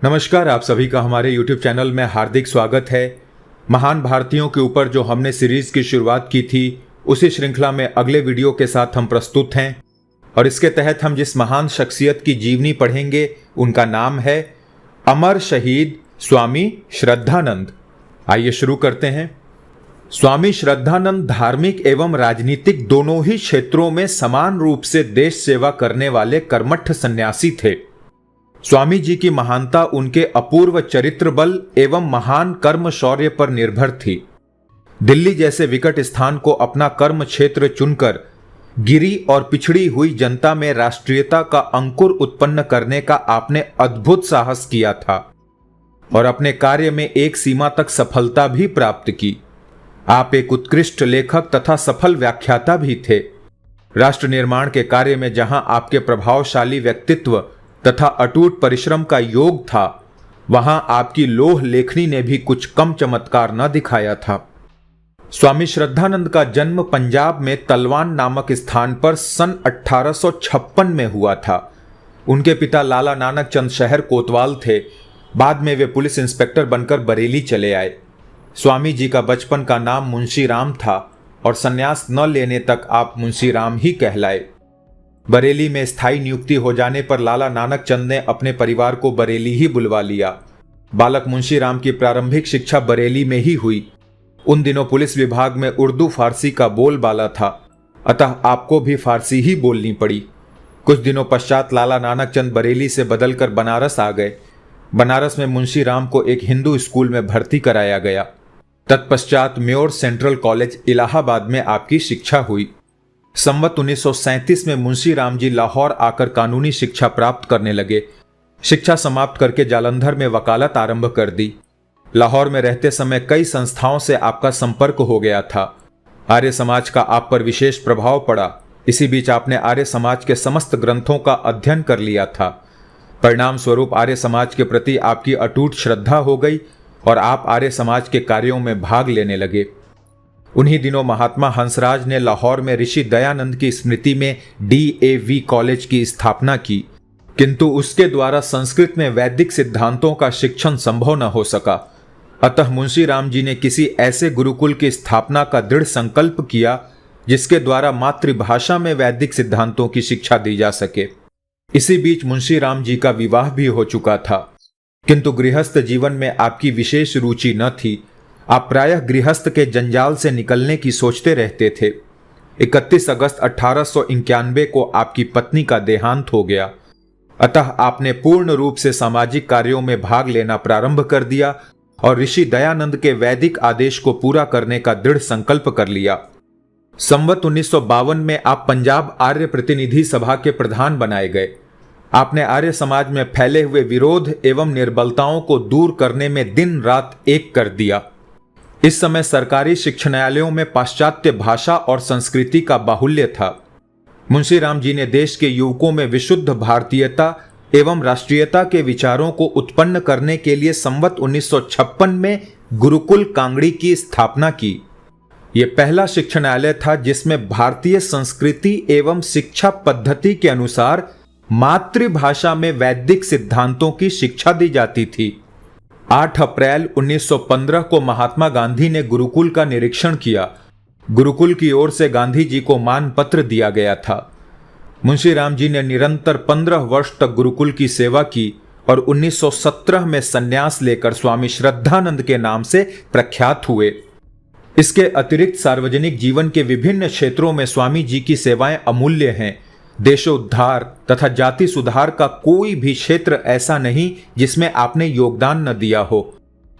नमस्कार, आप सभी का हमारे YouTube चैनल में हार्दिक स्वागत है। महान भारतीयों के ऊपर जो हमने सीरीज की शुरुआत की थी, उसी श्रृंखला में अगले वीडियो के साथ हम प्रस्तुत हैं और इसके तहत हम जिस महान शख्सियत की जीवनी पढ़ेंगे उनका नाम है अमर शहीद स्वामी श्रद्धानंद। आइए शुरू करते हैं। स्वामी श्रद्धानंद धार्मिक एवं राजनीतिक दोनों ही क्षेत्रों में समान रूप से देश सेवा करने वाले कर्मठ सन्यासी थे। स्वामी जी की महानता उनके अपूर्व चरित्र बल एवं महान कर्म शौर्य पर निर्भर थी। दिल्ली जैसे विकट स्थान को अपना कर्म क्षेत्र चुनकर गिरी और पिछड़ी हुई जनता में राष्ट्रीयता का अंकुर उत्पन्न करने का आपने अद्भुत साहस किया था और अपने कार्य में एक सीमा तक सफलता भी प्राप्त की। आप एक उत्कृष्ट लेखक तथा सफल व्याख्याता भी थे। राष्ट्र निर्माण के कार्य में जहां आपके प्रभावशाली व्यक्तित्व तथा अटूट परिश्रम का योग था, वहां आपकी लोह लेखनी ने भी कुछ कम चमत्कार न दिखाया था। स्वामी श्रद्धानंद का जन्म पंजाब में तलवान नामक स्थान पर सन 1856 में हुआ था। उनके पिता लाला नानक चंद शहर कोतवाल थे। बाद में वे पुलिस इंस्पेक्टर बनकर बरेली चले आए। स्वामी जी का बचपन का नाम मुंशी राम था और संन्यास न लेने तक आप मुंशी राम ही कहलाए। बरेली में स्थायी नियुक्ति हो जाने पर लाला नानक चंद ने अपने परिवार को बरेली ही बुलवा लिया। बालक मुंशी राम की प्रारंभिक शिक्षा बरेली में ही हुई। उन दिनों पुलिस विभाग में उर्दू फारसी का बोलबाला था, अतः आपको भी फारसी ही बोलनी पड़ी। कुछ दिनों पश्चात लाला नानक चंद बरेली से बदलकर बनारस आ गए। बनारस में मुंशी राम को एक हिंदू स्कूल में भर्ती कराया गया। तत्पश्चात म्योर सेंट्रल कॉलेज इलाहाबाद में आपकी शिक्षा हुई। संवत 1937 में मुंशी राम जी लाहौर आकर कानूनी शिक्षा प्राप्त करने लगे। शिक्षा समाप्त करके जालंधर में वकालत आरंभ कर दी। लाहौर में रहते समय कई संस्थाओं से आपका संपर्क हो गया था। आर्य समाज का आप पर विशेष प्रभाव पड़ा। इसी बीच आपने आर्य समाज के समस्त ग्रंथों का अध्ययन कर लिया था। परिणाम स्वरूप आर्य समाज के प्रति आपकी अटूट श्रद्धा हो गई और आप आर्य समाज के कार्यों में भाग लेने लगे। उन्हीं दिनों महात्मा हंसराज ने लाहौर में ऋषि दयानंद की स्मृति में DAV कॉलेज की स्थापना की, किंतु उसके द्वारा संस्कृत में वैदिक सिद्धांतों का शिक्षण संभव न हो सका। अतः मुंशी राम जी ने किसी ऐसे गुरुकुल की स्थापना का दृढ़ संकल्प किया जिसके द्वारा मातृभाषा में वैदिक सिद्धांतों की शिक्षा दी जा सके। इसी बीच मुंशी राम जी का विवाह भी हो चुका था, किंतु गृहस्थ जीवन में आपकी विशेष रुचि न थी। आप प्रायः गृहस्थ के जंजाल से निकलने की सोचते रहते थे। 31 अगस्त 1891 को आपकी पत्नी का देहांत हो गया। अतः आपने पूर्ण रूप से सामाजिक कार्यों में भाग लेना प्रारंभ कर दिया और ऋषि दयानंद के वैदिक आदेश को पूरा करने का दृढ़ संकल्प कर लिया। संवत 1952 में आप पंजाब आर्य प्रतिनिधि सभा के प्रधान बनाए गए। आपने आर्य समाज में फैले हुए विरोध एवं निर्बलताओं को दूर करने में दिन रात एक कर दिया। इस समय सरकारी शिक्षणालयों में पाश्चात्य भाषा और संस्कृति का बाहुल्य था। मुंशी राम जी ने देश के युवकों में विशुद्ध भारतीयता एवं राष्ट्रीयता के विचारों को उत्पन्न करने के लिए संवत 1956 में गुरुकुल कांगड़ी की स्थापना की। यह पहला शिक्षणालय था जिसमें भारतीय संस्कृति एवं शिक्षा पद्धति के अनुसार मातृभाषा में वैदिक सिद्धांतों की शिक्षा दी जाती थी। 8 अप्रैल 1915 को महात्मा गांधी ने गुरुकुल का निरीक्षण किया। गुरुकुल की ओर से गांधी जी को मान पत्र दिया गया था। मुंशी राम जी ने निरंतर 15 वर्ष तक गुरुकुल की सेवा की और 1917 में संन्यास लेकर स्वामी श्रद्धानंद के नाम से प्रख्यात हुए। इसके अतिरिक्त सार्वजनिक जीवन के विभिन्न क्षेत्रों में स्वामी जी की सेवाएं अमूल्य हैं। देशोद्धार तथा जाति सुधार का कोई भी क्षेत्र ऐसा नहीं जिसमें आपने योगदान न दिया हो।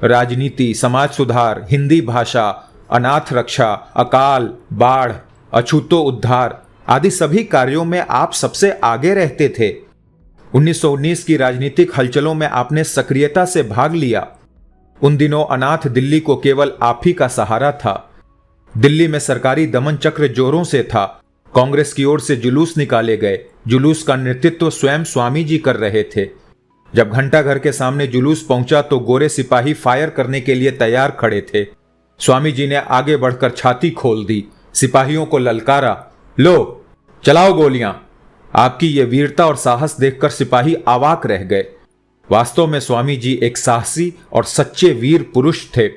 राजनीति, समाज सुधार, हिंदी भाषा, अनाथ रक्षा, अकाल, बाढ़, अछूतो उद्धार आदि सभी कार्यों में आप सबसे आगे रहते थे। 1919 की राजनीतिक हलचलों में आपने सक्रियता से भाग लिया। उन दिनों अनाथ दिल्ली को केवल आप ही का सहारा था। दिल्ली में सरकारी दमन चक्र जोरों से था। कांग्रेस की ओर से जुलूस निकाले गए। जुलूस का नेतृत्व स्वयं स्वामी जी कर रहे थे। जब घंटाघर के सामने जुलूस पहुंचा तो गोरे सिपाही फायर करने के लिए तैयार खड़े थे। स्वामी जी ने आगे बढ़कर छाती खोल दी, सिपाहियों को ललकारा, लो चलाओ गोलियां। आपकी ये वीरता और साहस देखकर सिपाही अवाक रह गए। वास्तव में स्वामी जी एक साहसी और सच्चे वीर पुरुष थे।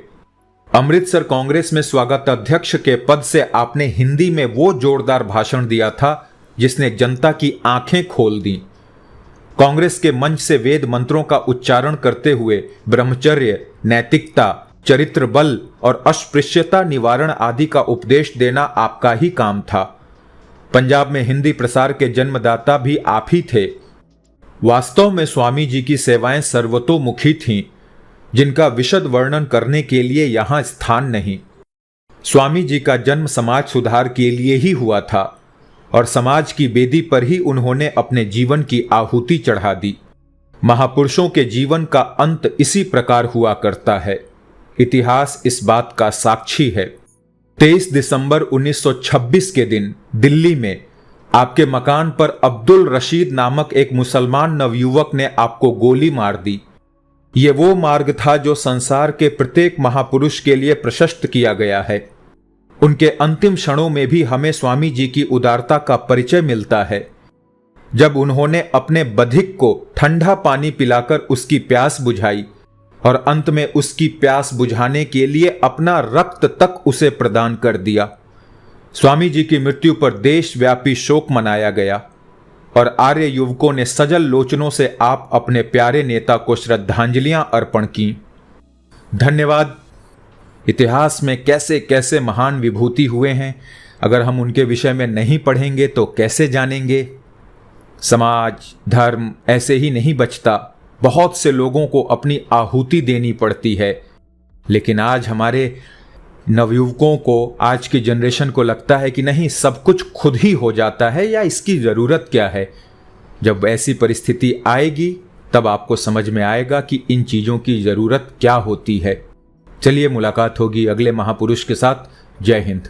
अमृतसर कांग्रेस में स्वागत अध्यक्ष के पद से आपने हिंदी में वो जोरदार भाषण दिया था जिसने जनता की आंखें खोल दी। कांग्रेस के मंच से वेद मंत्रों का उच्चारण करते हुए ब्रह्मचर्य, नैतिकता, चरित्र बल और अस्पृश्यता निवारण आदि का उपदेश देना आपका ही काम था। पंजाब में हिंदी प्रसार के जन्मदाता भी आप ही थे। वास्तव में स्वामी जी की सेवाएं सर्वतोमुखी थीं, जिनका विशद वर्णन करने के लिए यहां स्थान नहीं। स्वामी जी का जन्म समाज सुधार के लिए ही हुआ था और समाज की बेदी पर ही उन्होंने अपने जीवन की आहुति चढ़ा दी। महापुरुषों के जीवन का अंत इसी प्रकार हुआ करता है। इतिहास इस बात का साक्षी है। 23 दिसंबर 1926 के दिन दिल्ली में आपके मकान पर अब्दुल रशीद नामक एक मुसलमान नवयुवक ने आपको गोली मार दी। ये वो मार्ग था जो संसार के प्रत्येक महापुरुष के लिए प्रशस्त किया गया है। उनके अंतिम क्षणों में भी हमें स्वामी जी की उदारता का परिचय मिलता है। जब उन्होंने अपने बधिक को ठंडा पानी पिलाकर उसकी प्यास बुझाई और अंत में उसकी प्यास बुझाने के लिए अपना रक्त तक उसे प्रदान कर दिया। स्वामी जी की मृत्यु पर देशव्यापी शोक मनाया गया और आर्य युवकों ने सजल लोचनों से आप अपने प्यारे नेता को श्रद्धांजलियां अर्पण की। धन्यवाद। इतिहास में कैसे कैसे महान विभूति हुए हैं, अगर हम उनके विषय में नहीं पढ़ेंगे तो कैसे जानेंगे। समाज धर्म ऐसे ही नहीं बचता, बहुत से लोगों को अपनी आहुति देनी पड़ती है। लेकिन आज हमारे नवयुवकों को, आज की जनरेशन को लगता है कि नहीं, सब कुछ खुद ही हो जाता है या इसकी ज़रूरत क्या है। जब ऐसी परिस्थिति आएगी तब आपको समझ में आएगा कि इन चीज़ों की ज़रूरत क्या होती है। चलिए मुलाकात होगी अगले महापुरुष के साथ। जय हिंद।